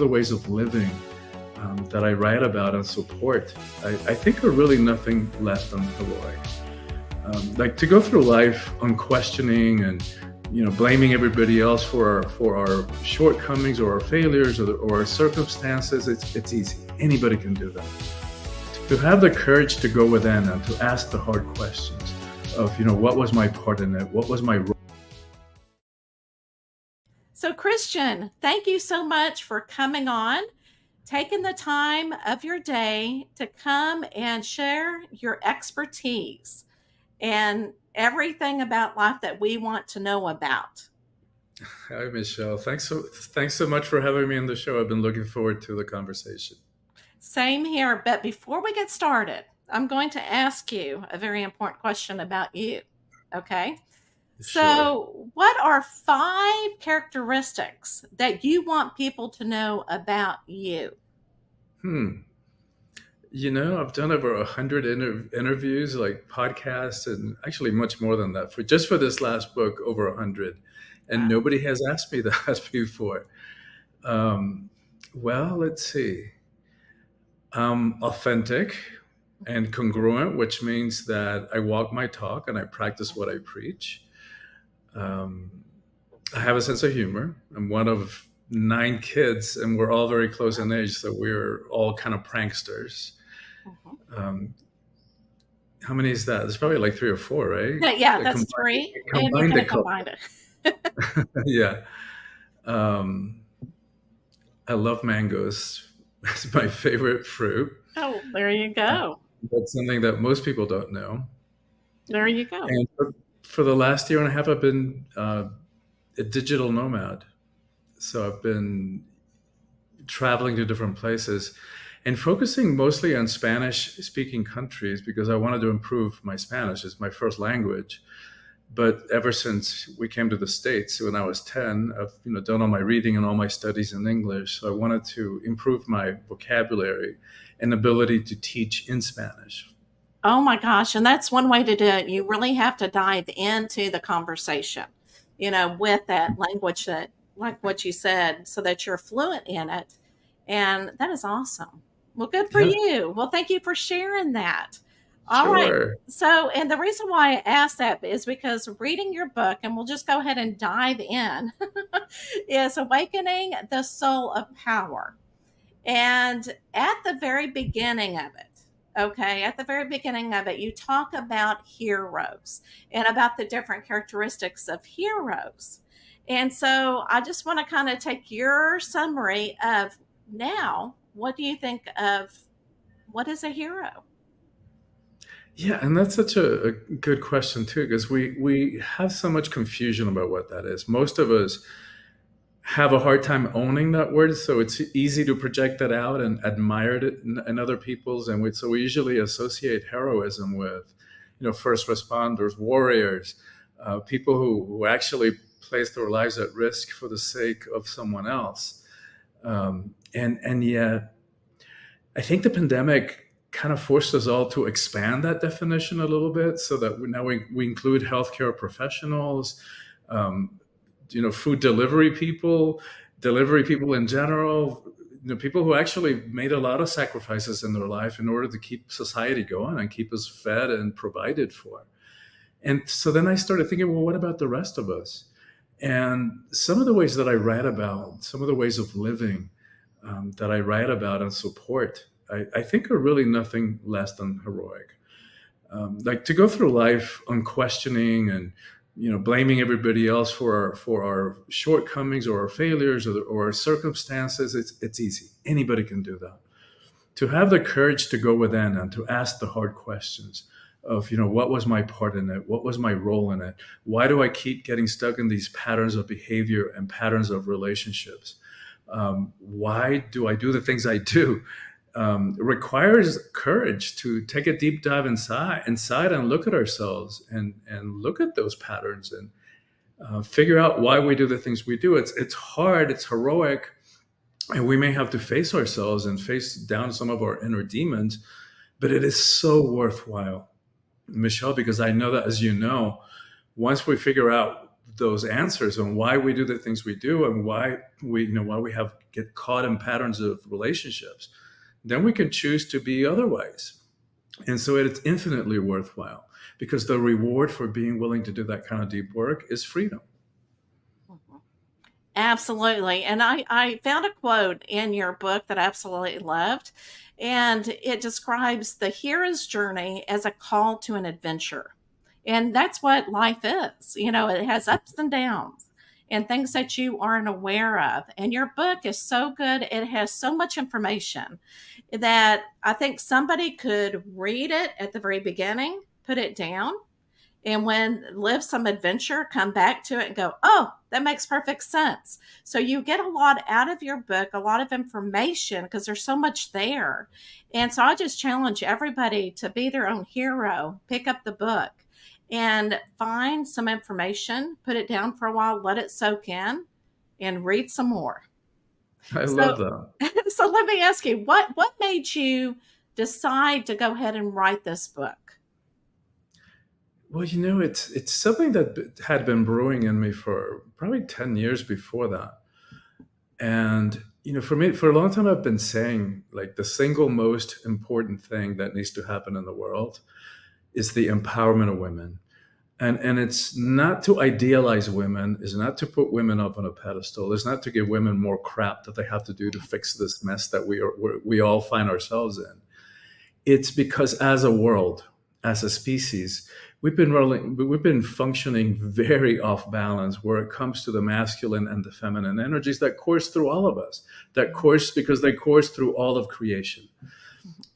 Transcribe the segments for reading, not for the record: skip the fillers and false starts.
the ways of living that I write about and support, I think are really nothing less than heroic. Like to go through life unquestioning and blaming everybody else for our shortcomings or our failures or our circumstances, it's easy. Anybody can do that. To have the courage to go within and to ask the hard questions of what was my part in it, what was my role. So, Christian, thank you so much for coming on, taking the time of your day to come and share your expertise and everything about life that we want to know about. Hi, Michelle. Thanks so much for having me on the show. I've been looking forward to the conversation. Same here. But before we get started, I'm going to ask you a very important question about you. Okay. Sure. So, what are 5 characteristics that you want people to know about you? Hmm. I've done over 100 interviews, like podcasts, and actually much more than that for this last book, over 100, and Wow. nobody has asked me that before. Um, well, let's see. Authentic and congruent, which means that I walk my talk and I practice what I preach. Um, I have a sense of humor. I'm one of 9 kids, and we're all very close in age, so we're all kind of pranksters. Mhm. Um, how many is that? There's probably like 3 or 4, right? Yeah, I that's combined, three, I and we combined kind the of couple. combined it. Yeah. Um, I love mangoes. It's my favorite fruit. Oh, there you Uh, go. That's something that most people don't know. There you go. And for the last year and a half, I've been a digital nomad. So I've been traveling to different places and focusing mostly on Spanish speaking countries because I wanted to improve my Spanish. It's my first language. But ever since we came to the States when I was 10, I've done all my reading and all my studies in English. So I wanted to improve my vocabulary and ability to teach in Spanish. Oh my gosh, and that's one way to do it. You really have to dive into the conversation, with that language that, like what you said, so that you're fluent in it. And that is awesome. Well, good for Yeah, you. Well, thank you for sharing that. All right. sure. So, and the reason why I asked that is because reading your book, and we'll just go ahead and dive in, is Awakening the Soul of Power. And at the very beginning of it, okay, at the very beginning of it, you talk about heroes and about the different characteristics of heroes. And so I just want to kind of take your summary of now, what do you think of what is a hero? Yeah, and that's such a good question too, because we have so much confusion about what that is. Most of us have a hard time owning that word, so it's easy to project that out and admire it in other people's, and so we usually associate heroism with, first responders, warriors, people who actually place their lives at risk for the sake of someone else, and yet I think the pandemic kind of forced us all to expand that definition a little bit so that now we include healthcare professionals, um, food delivery people in general, people who actually made a lot of sacrifices in their life in order to keep society going and keep us fed and provided for. And so then I started thinking, well, what about the rest of us? And some of the ways that I write about, some of the ways of living that I write about and support, I think are really nothing less than heroic. Like to go through life unquestioning and blaming everybody else for our shortcomings or our failures or our circumstances, it's easy. Anybody can do that. To have the courage to go within and to ask the hard questions of what was my part in it, what was my role in it, why do I keep getting stuck in these patterns of behavior and patterns of relationships, why do I do the things I do, requires courage to take a deep dive inside and look at ourselves and look at those patterns and figure out why we do the things we do. It's hard, it's heroic, and we may have to face ourselves and face down some of our inner demons, but it is so worthwhile, Michelle, because I know that, as you know, once we figure out those answers on why we do the things we do and why we have get caught in patterns of relationships, then we can choose to be otherwise. And so it's infinitely worthwhile because the reward for being willing to do that kind of deep work is freedom. Mhm. Absolutely. And I found a quote in your book that I absolutely loved. And it describes the hero's journey as a call to an adventure. And that's what life is. It has ups and downs and things that you aren't aware of. And your book is so good. It has so much information that I think somebody could read it at the very beginning, put it down, and when live some adventure, come back to it and go, oh, that makes perfect sense. So you get a lot out of your book, a lot of information because there's so much there. And so I just challenge everybody to be their own hero, pick up the book and find some information, put it down for a while, let it soak in, and read some more. I So love that. so let me ask you, what made you decide to go ahead and write this book? Well, it's something that had been brewing in me for probably 10 years before that. And for me, for a long time, I've been saying like the single most important thing that needs to happen in the world is the empowerment of women. And it's not to idealize women, it's not to put women up on a pedestal, it's not to give women more crap that they have to do to fix this mess that we all find ourselves in. It's because as a world, as a species, we've been functioning very off balance where it comes to the masculine and the feminine energies that course through all of us, that course because they course through all of creation.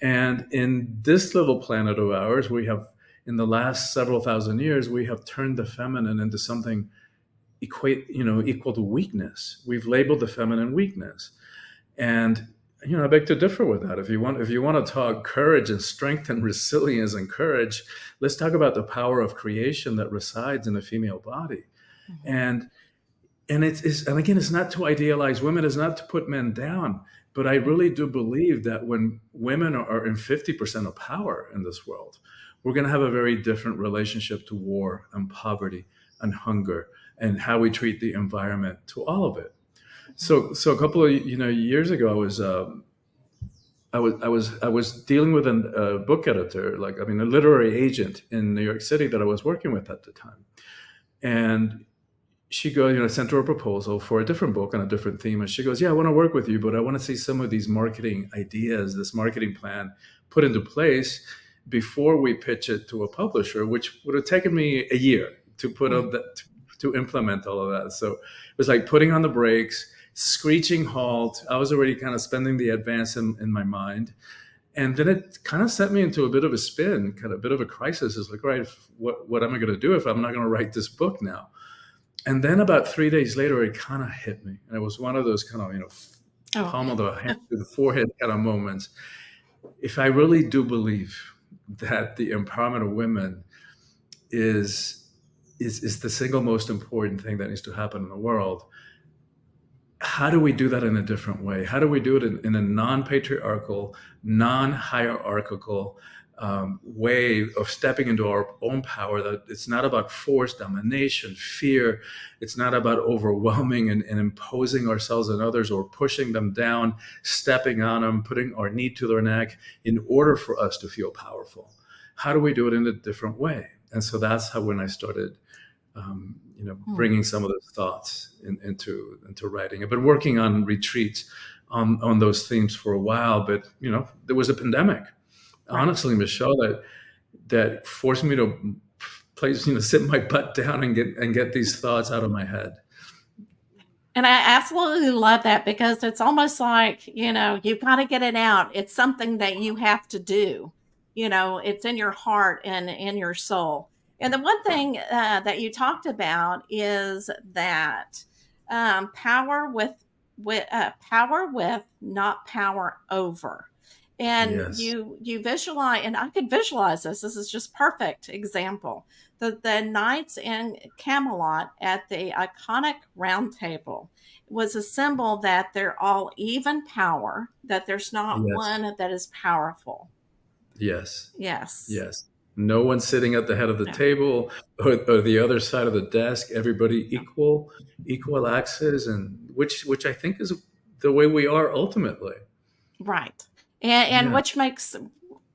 And in this little planet of ours, we have, in the last several thousand years, we have turned the feminine into something equal to weakness. We've labeled the feminine weakness. And I beg to differ with that. If you want to talk courage and strength and resilience and courage, let's talk about the power of creation that resides in a female body. Mhm. And and again, it's not to idealize women, it's not to put men down, but I really do believe that when women are in 50% of power in this world, we're going to have a very different relationship to war and poverty and hunger and how we treat the environment, to all of it. So a couple of years ago, I was dealing with a book editor, like, I mean, a literary agent in New York City that I was working with at the time, and she goes, sent her a proposal for a different book on a different theme, and she goes, "Yeah, I want to work with you, but I want to see some of these marketing ideas, this marketing plan, put into place before we pitch it to a publisher, which would have taken me a year to put up that to implement all of that." So it was like putting on the brakes, screeching halt. I was already kind of spending the advance in my mind. And then it kind of set me into a bit of a spin, kind of a bit of a crisis. It's like, right, what am I going to do if I'm not going to write this book now? And then about 3 days later, it kind of hit me. And it was one of those kind of, Oh, palm of the hand to the forehead kind of moments. If I really do believe that the empowerment of women is is the single most important thing that needs to happen in the world, how do we do that in a different way? How do we do it in a non-patriarchal, non-hierarchical way of stepping into our own power? That it's not about force, domination, fear. It's not about overwhelming and imposing ourselves on others or pushing them down, stepping on them, putting our knee to their neck in order for us to feel powerful. How do we do it in a different way? And so that's how, when I started hmm, bringing some of those thoughts into writing. I've been working on retreats on those themes for a while, but there was a pandemic. right. Honestly, Michelle, that forced me to sit my butt down and get these thoughts out of my head. And I absolutely love that because it's almost like, you've got to get it out. It's something that you have to do. It's in your heart and in your soul. And the one thing that you talked about is that power with, not power over. And Yes, you visualize, and I could visualize this. This is just perfect example. The knights in Camelot at the iconic round table was a symbol that they're all even power, that there's not yes, one that is powerful. yes, Yes. yes. No one sitting at the head of the Yeah. table or the other side of the desk. Everybody Yeah. equal access, and which I think is the way we are ultimately. Right. And Yeah. which makes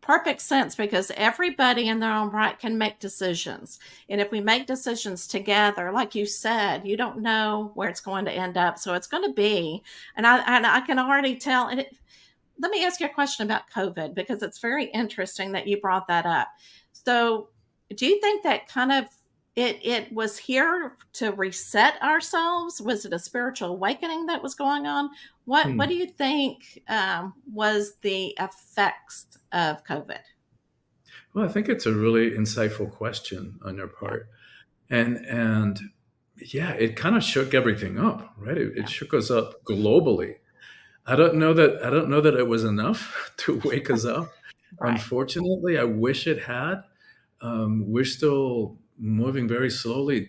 perfect sense because everybody in their own right can make decisions. And if we make decisions together, like you said, you don't know where it's going to end up. So it's going to be, and I can already tell. Let me ask you a question about COVID because it's very interesting that you brought that up. So, do you think that kind of it was here to reset ourselves? Was it a spiritual awakening that was going on? What do Hmm. you think was the effects of COVID? Well, I think it's a really insightful question on your Yeah, part, and yeah, it kind of shook everything up, right? It yeah, shook us up globally. I don't know that it was enough to wake us up. right, Unfortunately, I wish it had. We're still moving very slowly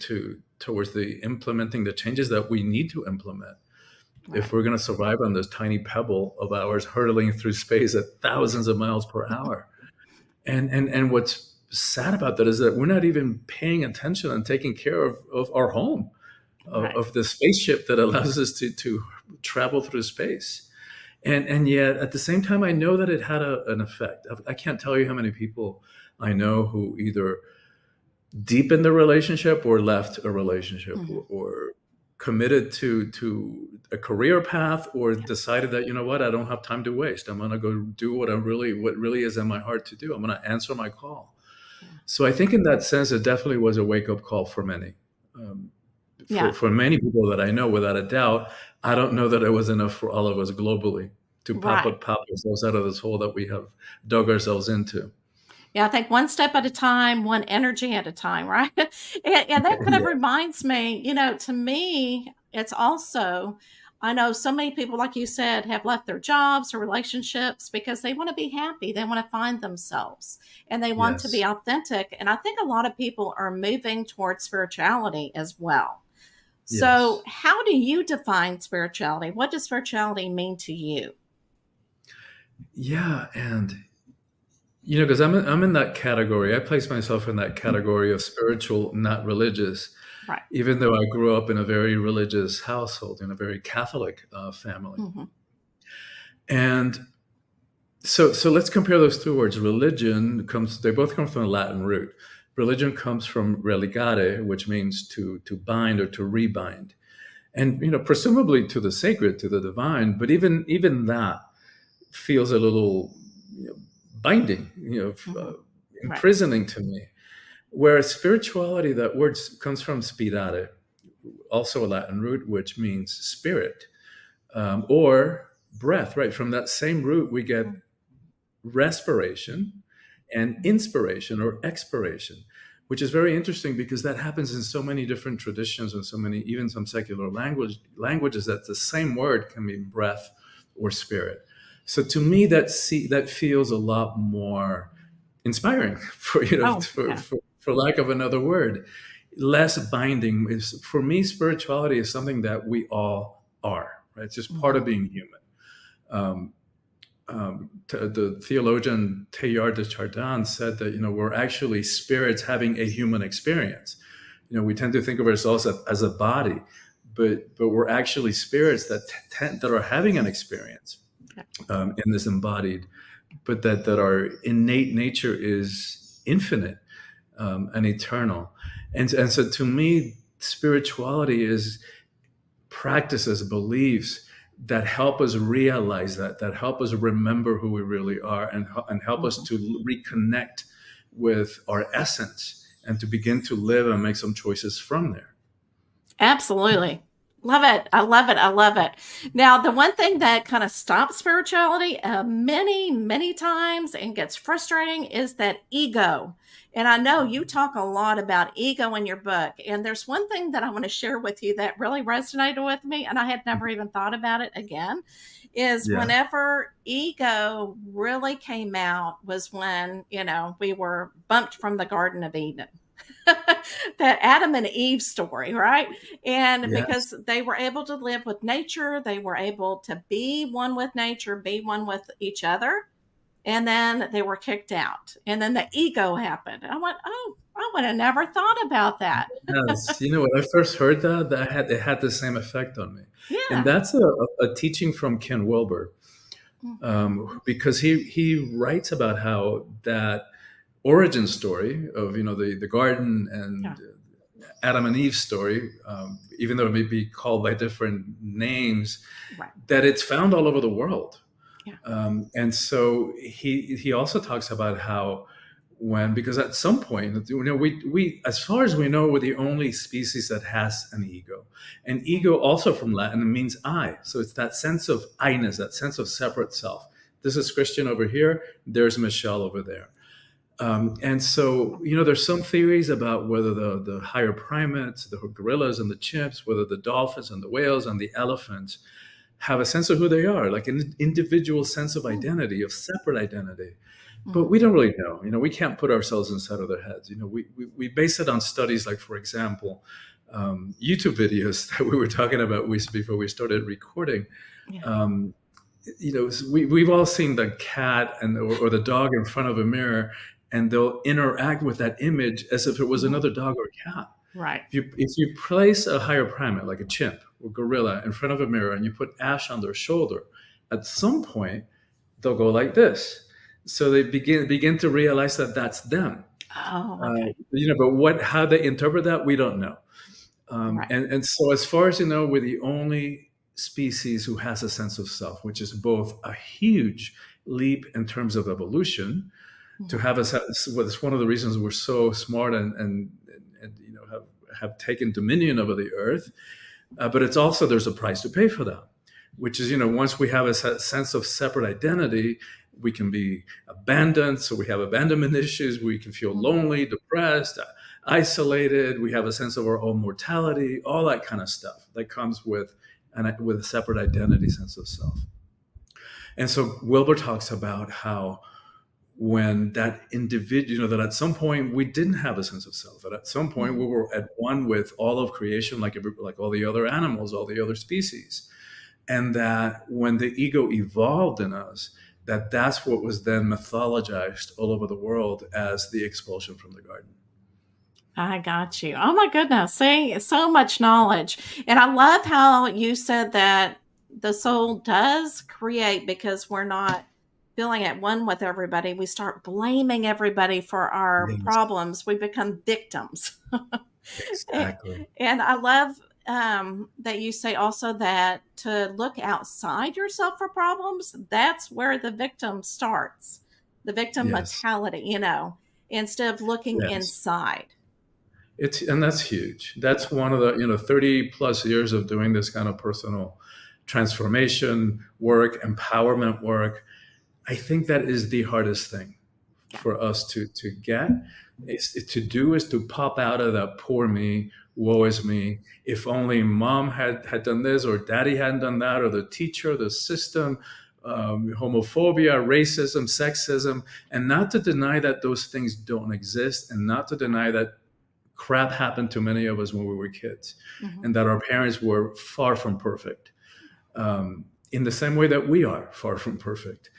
towards the implementing the changes that we need to implement if right. we're going to survive on this tiny pebble of ours hurtling through space at thousands of miles per hour. And what's sad about that is that we're not even paying attention and taking care of our home, Right. of the spaceship that allows us to travel through space. And yet at the same time, I know that it had an effect. I can't tell you how many people I know who either deepened the relationship or left a relationship, Mhm. or committed to a career path, or decided that, you know what, I don't have time to waste. I'm going to go do what really is in my heart to do. I'm going to answer my call. Yeah. So I think in that sense, it definitely was a wake up call for many. Um, Yeah. for many people that I know, without a doubt. I don't know that it was enough for all of us globally to Right. pop ourselves out of this hole that we have dug ourselves into. Yeah, I think one step at a time, one energy at a time, right? And that kind of Yeah. reminds me, to me, it's also, I know so many people, like you said, have left their jobs or relationships because they want to be happy. They want to find themselves and they want to be Yes. authentic. And I think a lot of people are moving towards spirituality as well. So, Yes. how do you define spirituality? What does spirituality mean to you? Yeah, and because I'm in that category. I place myself in that category of spiritual, not religious, Right. even though I grew up in a very religious household, in a very Catholic family. Hmm. And so let's compare those two words. Religion comes, they both come from the Latin root. Religion comes from religare, which means to bind or to rebind. And presumably to the sacred, to the divine, but even that feels a little, binding, Hmm. Right. imprisoning to me. Whereas spirituality, that word comes from spirare, also a Latin root, which means spirit, or breath. Right, from that same root we get respiration and inspiration or expiration, which is very interesting because that happens in so many different traditions and so many, even some secular languages, that the same word can mean breath or spirit. So to me, that feels a lot more inspiring, for Oh, yeah. for lack of another word. Less binding is, for me, spirituality is something that we all are. Right, it's just part Hmm. of being human. Um, the theologian Teilhard de Chardin said that we're actually spirits having a human experience. We tend to think of ourselves as a body, but we're actually spirits that are having an experience Yeah. in this embodied, but that our innate nature is infinite, and eternal. And so to me, spirituality is practices, beliefs that help us realize that help us remember who we really are, and help us Mhm. to reconnect with our essence, and to begin to live and make some choices from there. Absolutely. Love it. I love it. I love it. Now, the one thing that kind of stops spirituality many, many times and gets frustrating is that ego. And I know you talk a lot about ego in your book. And there's one thing that I want to share with you that really resonated with me, and I had never even thought about it again, is Yeah. whenever ego really came out was when, we were bumped from the Garden of Eden. That Adam and Eve story, right? And Yes. because they were able to live with nature, they were able to be one with nature, be one with each other. And then they were kicked out. And then the ego happened. And I went, oh, I would have never thought about that. Yes, when I first heard that, it had the same effect on me, and Yeah. that's a teaching from Ken Wilber, because he writes about how that origin story of the garden Yeah. and Adam and Eve story, even though it may be called by different names, Right. that it's found all over the world. Yeah. And so he also talks about how because at some point, we as far as we know, we're the only species that has an ego. And ego, also from Latin, means I. So it's that sense of I-ness, that sense of separate self. This is Christian over here. There's Michelle over there. And so, there's some theories about whether the higher primates, the gorillas and the chimps, whether the dolphins and the whales and the elephants have a sense of who they are, like an individual sense of identity, of separate identity. But Mm-hmm. we don't really know. We can't put ourselves inside of their heads. We base it on studies like, for example, YouTube videos that we were talking about before we started recording. Yeah. Um, we've all seen the cat or the dog in front of a mirror, and they'll interact with that image as if it was Mm-hmm. another dog or cat. Right. If you place a higher primate like a chimp or gorilla in front of a mirror and you put ash on their shoulder, at some point they'll go like this. So they begin to realize that that's them. Oh, okay. But how they interpret that, we don't know. Right. And so, as far as we're the only species who has a sense of self, which is both a huge leap in terms of evolution. To Mm-hmm. have us, it's one of the reasons we're so smart and have taken dominion over the earth. But it's also, there's a price to pay for that, which is, once we have a sense of separate identity, we can be abandoned. So we have abandonment issues. We can feel Mm-hmm. lonely, depressed, isolated. We have a sense of our own mortality, all that kind of stuff that comes with a separate identity, sense of self. And so Wilbur talks about how when that individual, that at some point we didn't have a sense of self, that at some point Mm-hmm. we were at one with all of creation, like all the other animals, all the other species, and that when the ego evolved in us, that's what was then mythologized all over the world as the expulsion from the garden. I got you. Oh my goodness. See, so much knowledge. And I love how you said that the soul does create because we're not feeling at one with everybody. We start blaming everybody for our Yes, problems. We become victims. A- exactly. and I love that you say also that to look outside yourself for problems, that's where the victim starts, the victim Yes, mentality, instead of looking yes. inside. And that's huge. That's one of the 30 plus years of doing this kind of personal transformation work, empowerment work. I think that is the hardest thing Yeah. for us to get is to pop out of that poor me, woe is me. If only mom had done this, or daddy hadn't done that, or the teacher, the system, homophobia, racism, sexism, and not to deny that those things don't exist, and not to deny that crap happened to many of us when we were kids, Mhm. and that our parents were far from perfect, in the same way that we are far from perfect.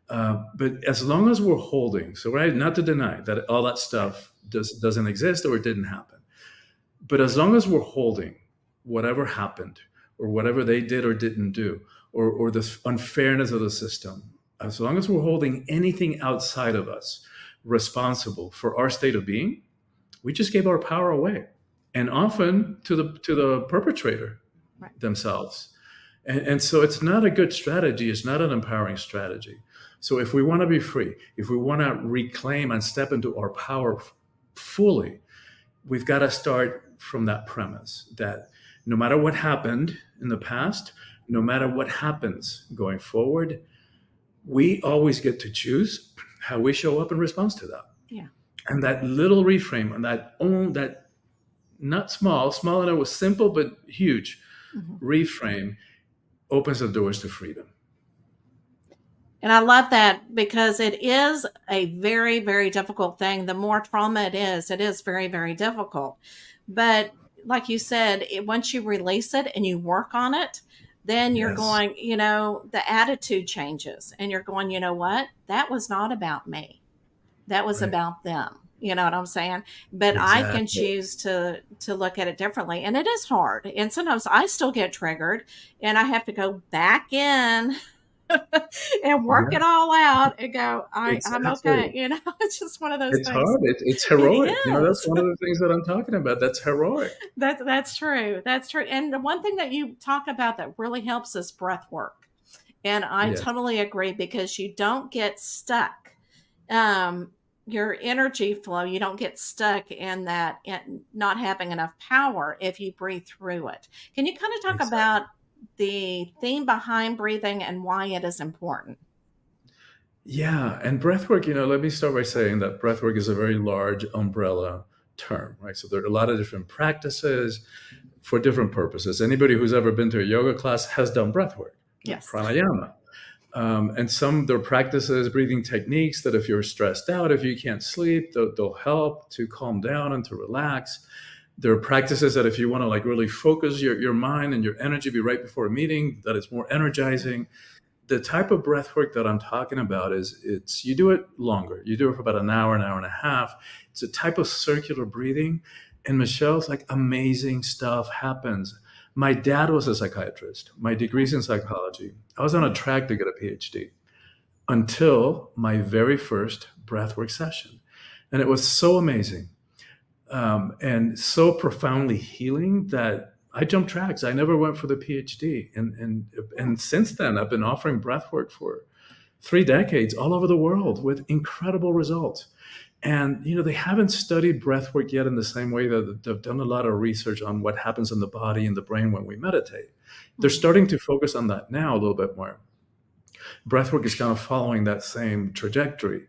But as long as we're holding, so right, not to deny that all that stuff doesn't exist or it didn't happen, but as long as we're holding whatever happened or whatever they did or didn't do, or the unfairness of the system, as long as we're holding anything outside of us responsible for our state of being, we just gave our power away, and often to the perpetrator Right. themselves. And so it's not a good strategy. It's not an empowering strategy. So if we want to be free, if we want to reclaim and step into our power fully, we've got to start from that premise that no matter what happened in the past, no matter what happens going forward, we always get to choose how we show up in response to that. Yeah. And that little reframe and that not small enough was simple but huge Mhm. reframe opens the doors to freedom. And I love that because it is a very, very difficult thing. The more trauma it is very, very difficult. But like you said, once you release it and you work on it, then you're Yes. going, the attitude changes and you're going, you know what? That was not about me. That was Right. about them. You know what I'm saying? But I can Exactly. choose to look at it differently. And it is hard. And sometimes I still get triggered and I have to go back in and work Yeah. it all out and go, I'm okay. Exactly. It's just one of those It's things. hard. It's It heroic. That's is. one of the things that I'm talking about. That's heroic. That's true. That's true. And the one thing that you talk about that really helps is breath work. And I Yes. totally agree because you don't get stuck. Um, your energy flow, you don't get stuck in that not having enough power if you breathe through it. Can you kind of talk Exactly. about the theme behind breathing and why it is important? Yeah, and breathwork, let me start by saying that breathwork is a very large umbrella term, right? So there are a lot of different practices for different purposes. Anybody who's ever been to a yoga class has done breathwork, Yes. pranayama. And some there are practices, breathing techniques that if you're stressed out, if you can't sleep, they'll help to calm down and to relax. There are practices that if you want to like really focus your mind and your energy, be right before a meeting, that it's more energizing. The type of breath work that I'm talking about is it's you do it longer. You do it for about an hour and a half. It's a type of circular breathing. And Michelle's like amazing stuff happens. My dad was a psychiatrist. My degree's in psychology. I was on a track to get a PhD until my very first breathwork session. And it was so amazing and so profoundly healing that I jumped tracks. I never went for the PhD, and since then I've been offering breathwork for 3 decades all over the world with incredible results. And they haven't studied breathwork yet in the same way that they've done a lot of research on what happens in the body and the brain when we meditate. They're Mhm. starting to focus on that now a little bit more. Breathwork is kind of following that same trajectory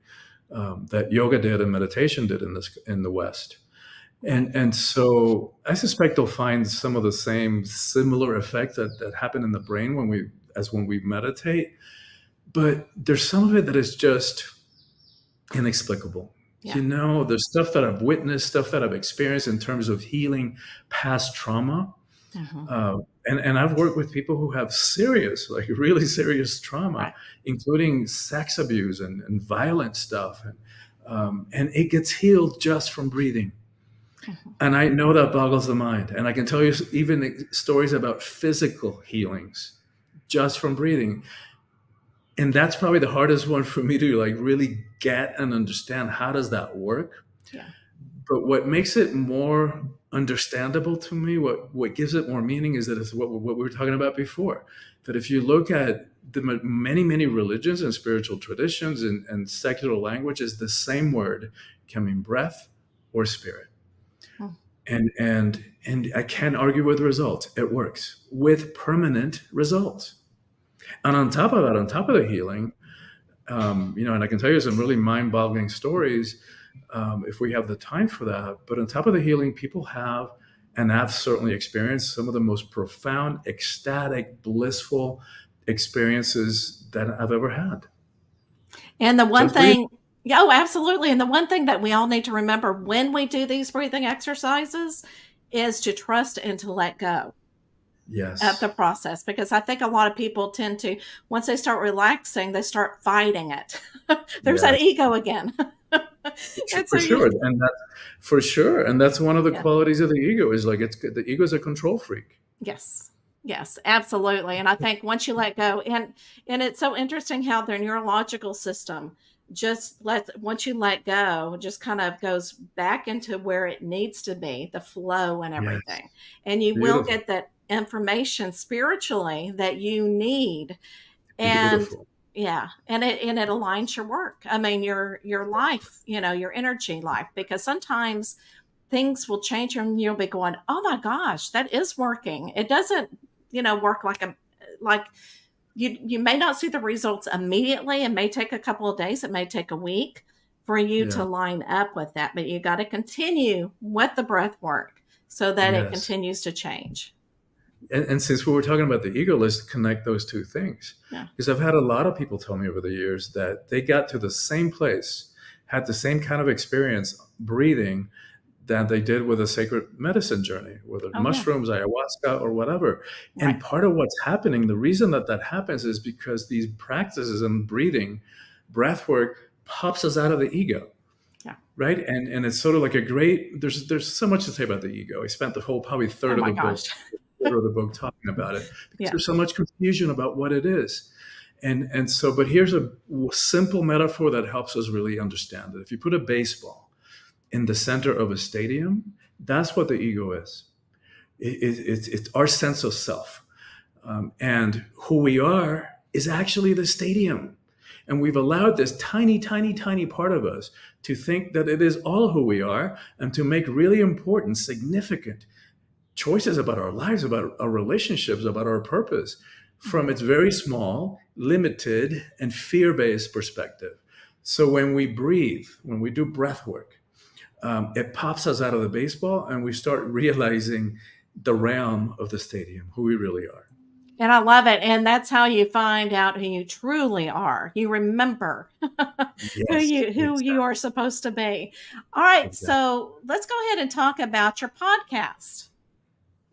that yoga did and meditation did in the West. Right. And so I suspect they'll find some of the same similar effects that happen in the brain when we meditate. But there's some of it that is just inexplicable. Yeah. There's stuff that I've witnessed, stuff that I've experienced in terms of healing past trauma. Hmm. Uh, and I've worked with people who have serious, like really serious trauma, Right. including sex abuse and violent stuff. And it gets healed just from breathing. Hmm. And I know that boggles the mind. And I can tell you even stories about physical healings just from breathing. And that's probably the hardest one for me to like really get and understand. How does that work? Yeah. But what makes it more understandable to me, what gives it more meaning, is that it's what we were talking about before. That if you look at the many, many religions and spiritual traditions and secular languages, the same word can mean breath or spirit. Mm. And I can't argue with the results. It works with permanent results. And on top of that, on top of the healing, and I can tell you some really mind-boggling stories if we have the time for that. But on top of the healing, people have, and I've certainly experienced some of the most profound, ecstatic, blissful experiences that I've ever had. And the one Just breathe. thing, yeah, oh, absolutely. And the one thing that we all need to remember when we do these breathing exercises is to trust and to let go of the Yes. process, because I think a lot of people tend to, once they start relaxing, they start fighting it. There's that Yes. ego again. And so For you, sure, and that for sure, and that's one of the yeah, qualities of the ego is like the ego is a control freak. yes, yes, absolutely. And I think once you let go, and it's so interesting how their neurological system just once you let go, just kind of goes back into where it needs to be, the flow and Yes, everything. And you will beautiful, get that information spiritually that you need. And beautiful. yeah, and it aligns your work. I mean, your life, your energy life, because sometimes things will change and you'll be going, oh my gosh, that is working. It doesn't, work like you may not see the results immediately. It may take a couple of days, it may take a week for you to Yeah. line up with that, but you got to continue with the breath work so that it Yes. continues to change. And since we were talking about the ego, let's connect those two things. Yeah. Because I've had a lot of people tell me over the years that they got to the same place, had the same kind of experience breathing, than they did with a sacred medicine journey, whether Oh, yeah. mushrooms, ayahuasca, or whatever. Right. And part of what's happening, the reason that that happens is because these practices and breathing, breath work pops us out of the ego, Yeah. right? And it's sort of like a great, there's so much to say about the ego. I spent the whole probably Oh third of my the gosh. book, quarter of the book talking about it because Yeah. there's so much confusion about what it is. And so, but here's a simple metaphor that helps us really understand it. If you put a baseball in the center of a stadium, that's what the ego is. It's our sense of self. And who we are is actually the stadium. And we've allowed this tiny, tiny, tiny part of us to think that it is all who we are and to make really important, significant choices about our lives, about our relationships, about our purpose from its very small, limited, and fear based perspective. So when we breathe, when we do breath work, it pops us out of the baseball and we start realizing the realm of the stadium, who we really are. And I love it. And that's how you find out who you truly are. You remember Yes, who you are supposed to be. All right, exactly. so let's go ahead and talk about your podcast.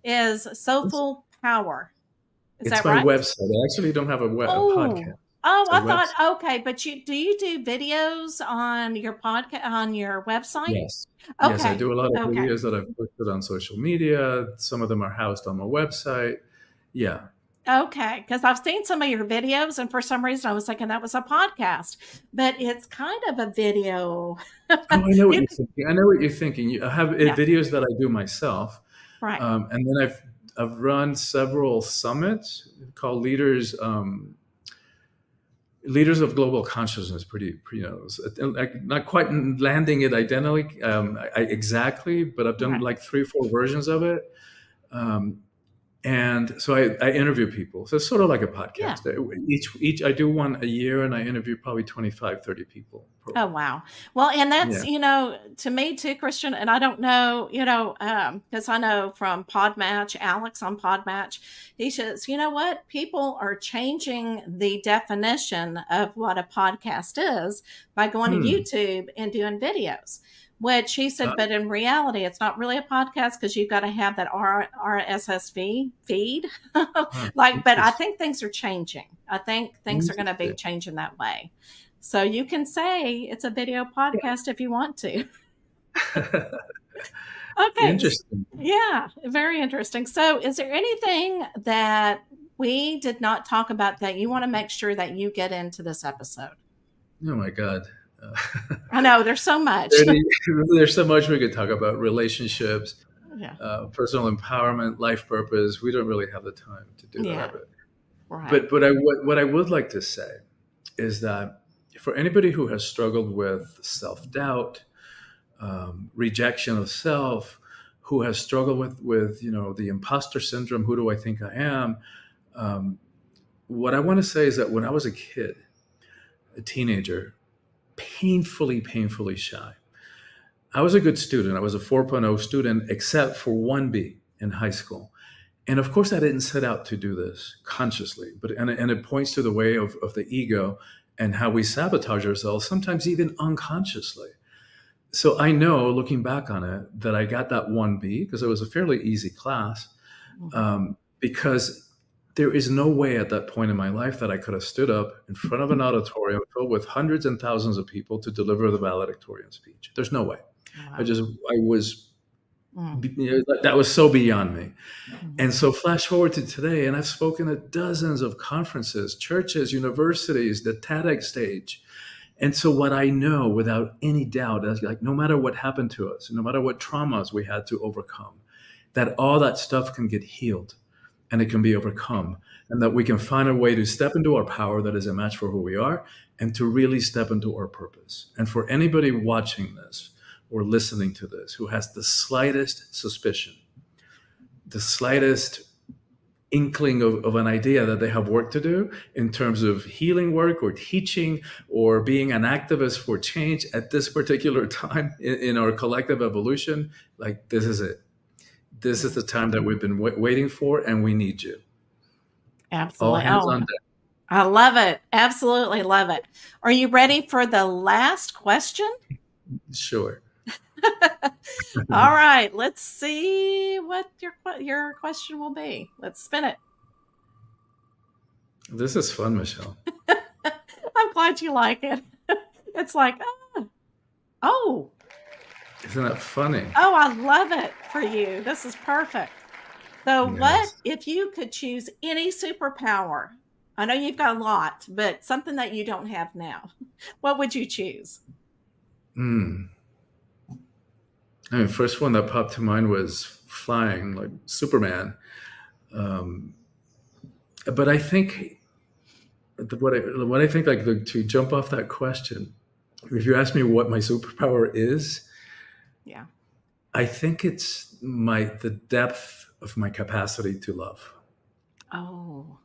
Is It's, Soulful Power. Is it's that my right? website. I actually don't have a podcast. Oh. Oh, It's a I website. thought okay, but you do videos on your podcast on your website? Yes. Yes, I Okay. do a lot of Okay. videos that I've posted on social media. Some of them are housed on my website. Yeah. Okay, because I've seen some of your videos, and for some reason I was thinking that was a podcast, but it's kind of a video. Oh, I know what You you're thinking. I know what you're thinking. I have yeah, videos that I do myself, right. and then I've run several summits called Leaders of Global Consciousness. Like not quite landing it identically exactly, but I've done Right. like 3 or 4 versions of it. Um, and so I interview people. So it's sort of like a Yeah. podcast. Each I do one a year, and I interview probably 25, 30 people. Oh, wow. Well, and that's, Yeah. to me too, Christian, and I don't know, because I know from Podmatch, Alex on Podmatch, he says, you know what? People are changing the definition of what a podcast is by going to Hmm. YouTube and doing videos. Which he said, but in reality, it's not really a podcast because you've got to have that RSS feed. But I Interesting. think things are changing. I think things are going to be Interesting. changing that way. So you can say it's a video podcast if you want to. Okay. Interesting. Yeah, very interesting. So is there anything that we did not talk about that you want to make sure that you get into this episode? Oh my God. I know there's so much. There- there's so much we could talk about: relationships, Yeah. personal empowerment, life purpose. We don't really have the time to do that. Yeah. But Right. what I would like to say is that for anybody who has struggled with self doubt, rejection of self, who has struggled with the imposter syndrome, who do I think I am? Um, what I want to say is that when I was a kid, a teenager, painfully shy. I was a good student. I was a 4.0 student, except for one B in high school. And of course, I didn't set out to do this consciously, and it points to the way of the ego and how we sabotage ourselves, sometimes even unconsciously. So I know, looking back on it, that I got that one B because it was a fairly easy class. Mhm. Because there is no way at that point in my life that I could have stood up in front of an auditorium filled with hundreds and thousands of people to deliver the valedictorian speech. There's no way. Wow. I was, Mm. that was so beyond me. Mhm. And so flash forward to today, and I've spoken at dozens of conferences, churches, universities, the TEDx stage. And so what I know without any doubt is, like, no matter what happened to us, no matter what traumas we had to overcome, that all that stuff can get healed and it can be overcome, and that we can find a way to step into our power that is a match for who we are, and to really step into our purpose. And for anybody watching this or listening to this who has the slightest suspicion, the slightest inkling of an idea that they have work to do in terms of healing work or teaching or being an activist for change at this particular time in our collective evolution, like, this is it. This is the time that we've been waiting for, and we need you. All Absolutely. hands Oh, on deck. I love it. Absolutely love it. Are you ready for the last question? Sure. All right, let's see what your question will be. Let's spin it. This is fun, Michelle. I'm glad you like it. It's like, oh, Isn't that funny? oh, I love it for you. This is perfect. So, what Yes. if you could choose any superpower? I know you've got a lot, but something that you don't have now. What would you choose? Mm. I mean, first one that popped to mind was flying, like Superman. Um, but I think what I think, like to jump off that question, if you ask me what my superpower is, Yeah. I think it's the depth of my capacity to love. Oh,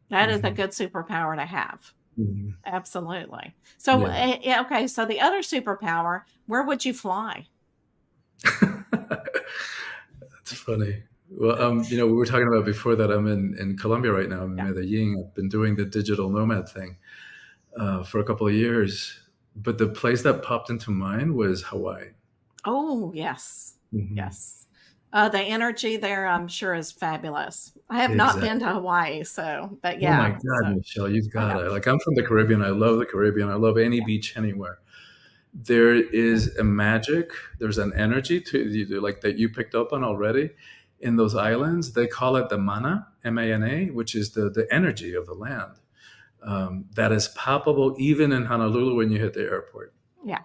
that is a Hmm. good superpower to have. Hmm. Absolutely. So, Yeah. yeah, okay. So, the other superpower, where would you fly? That's funny. Well, we were talking about before that I'm in Colombia right now. I'm in Yeah. Medellin. I've been doing the digital nomad thing for a couple of years, but the place that popped into mind was Hawaii. Oh, yes. Hmm. Yes. The energy there, I'm sure, is fabulous. I have not been to Exactly. Hawaii, so, but Oh my yeah. God, So, Michelle, you've I got know. it. Like I'm from the Caribbean. I love the Caribbean. I love any Yeah. beach anywhere. There is a magic. There's an energy to you, like that you picked up on already in those islands. They call it the mana, MANA, which is the energy of the land that is palpable even in Honolulu when you hit the airport. Yeah.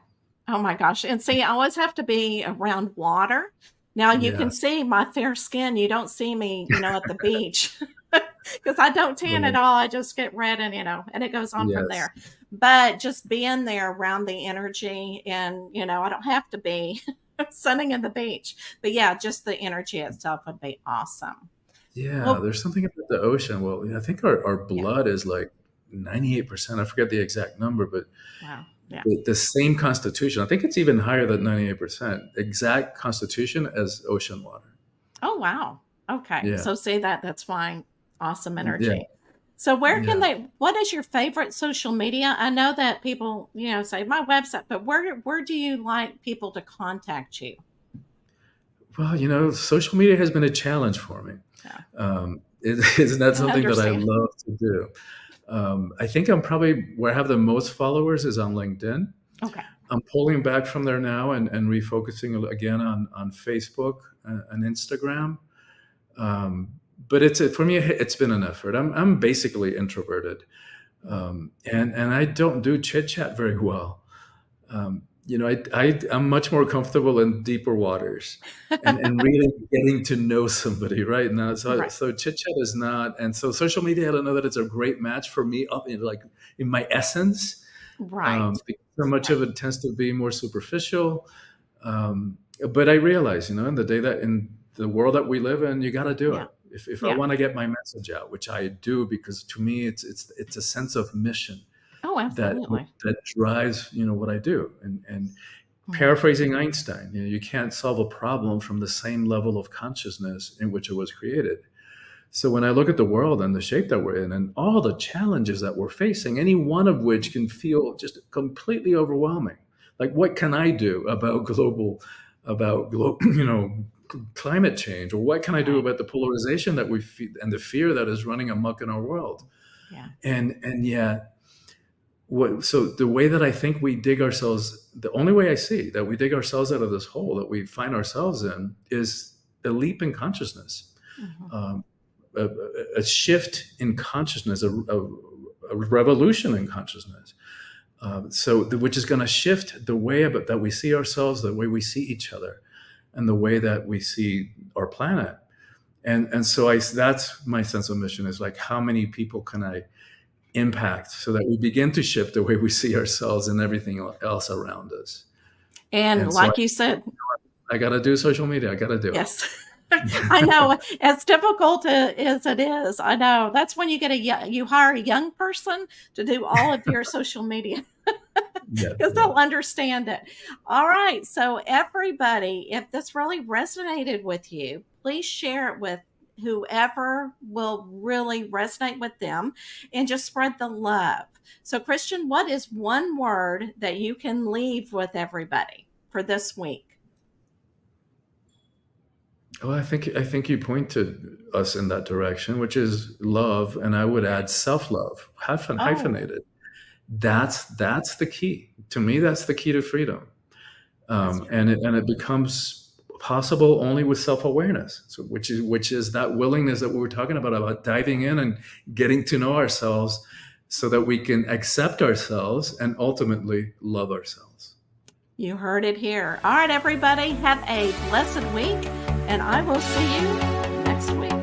Oh my gosh. And see, I always have to be around water. Now you can Yeah. see my fair skin. You don't see me, at the beach because I don't tan at Right. all. I just get red and, and it goes on from Yes. there. But just being there around the energy and, I don't have to be sunning in the beach. But yeah, just the energy itself would be awesome. Yeah. Well, There's something about the ocean. Well, I think our yeah. blood is like 98%. I forget the exact number, but Wow. Yeah. the same constitution. I think it's even higher than 98% exact constitution as ocean water. Oh, wow. Okay. Yeah. So see that's why awesome Yeah. energy. So where can Yeah. what is your favorite social media? I know that people, say my website, but where do you like people to contact you? Well, social media has been a challenge for me. Yeah. It's not I something that I understand. love to do. I think I'm probably where I have the most followers is on LinkedIn. Okay. I'm pulling back from there now and refocusing again on Facebook and Instagram. Um, but for me, it's been an effort. I'm basically introverted, Mm. and I don't do chit chat very well. I'm much more comfortable in deeper waters and really getting to know somebody right now. So Right. so chit chat is not, and so social media. I don't know that it's a great match for me up in like in my essence, Right. because so much of Right. it tends to be more superficial. Um, but I realize, in the day that in the world that we live in, you got to do Yeah. it. If I Yeah. want to get my message out, which I do, because to me it's a sense of mission Oh, that absolutely. that drives what I do. And Mm. paraphrasing Einstein, you can't solve a problem from the same level of consciousness in which it was created. So when I look at the world and the shape that we're in and all the challenges that we're facing, any one of which can feel just completely overwhelming. Like what can I do climate change, or what can I do Right. about the polarization that we feel and the fear that is running amok in our world? Yeah. And yet so the way that I think we dig ourselves, the only way I see that we dig ourselves out of this hole that we find ourselves in is a leap in consciousness, Hmm. um, a, a shift in consciousness, a revolution in consciousness. Which is going to shift the way that we see ourselves, the way we see each other, and the way that we see our planet. And so that's my sense of mission, is like, how many people can I impact so that we begin to shift the way we see ourselves and everything else around us. And And so like you said, I got to do social media. I got to do it. yes. I know, as difficult as it is. I know that's when you get you hire a young person to do all of your social media Yeah, because yeah. they'll understand it. All right, so everybody, if this really resonated with you, please share it with whoever will really resonate with them, and just spread the love. So, Christian, what is one word that you can leave with everybody for this week? Well, I think you pointed us in that direction, which is love, and I would add self-love, Oh, hyphenated. That's the key. To me, that's the key to freedom. that's And it becomes possible only with self-awareness. So which is that willingness that we were talking about diving in and getting to know ourselves so that we can accept ourselves and ultimately love ourselves. you heard it here. All right, everybody, have a blessed week, and I will see you next week.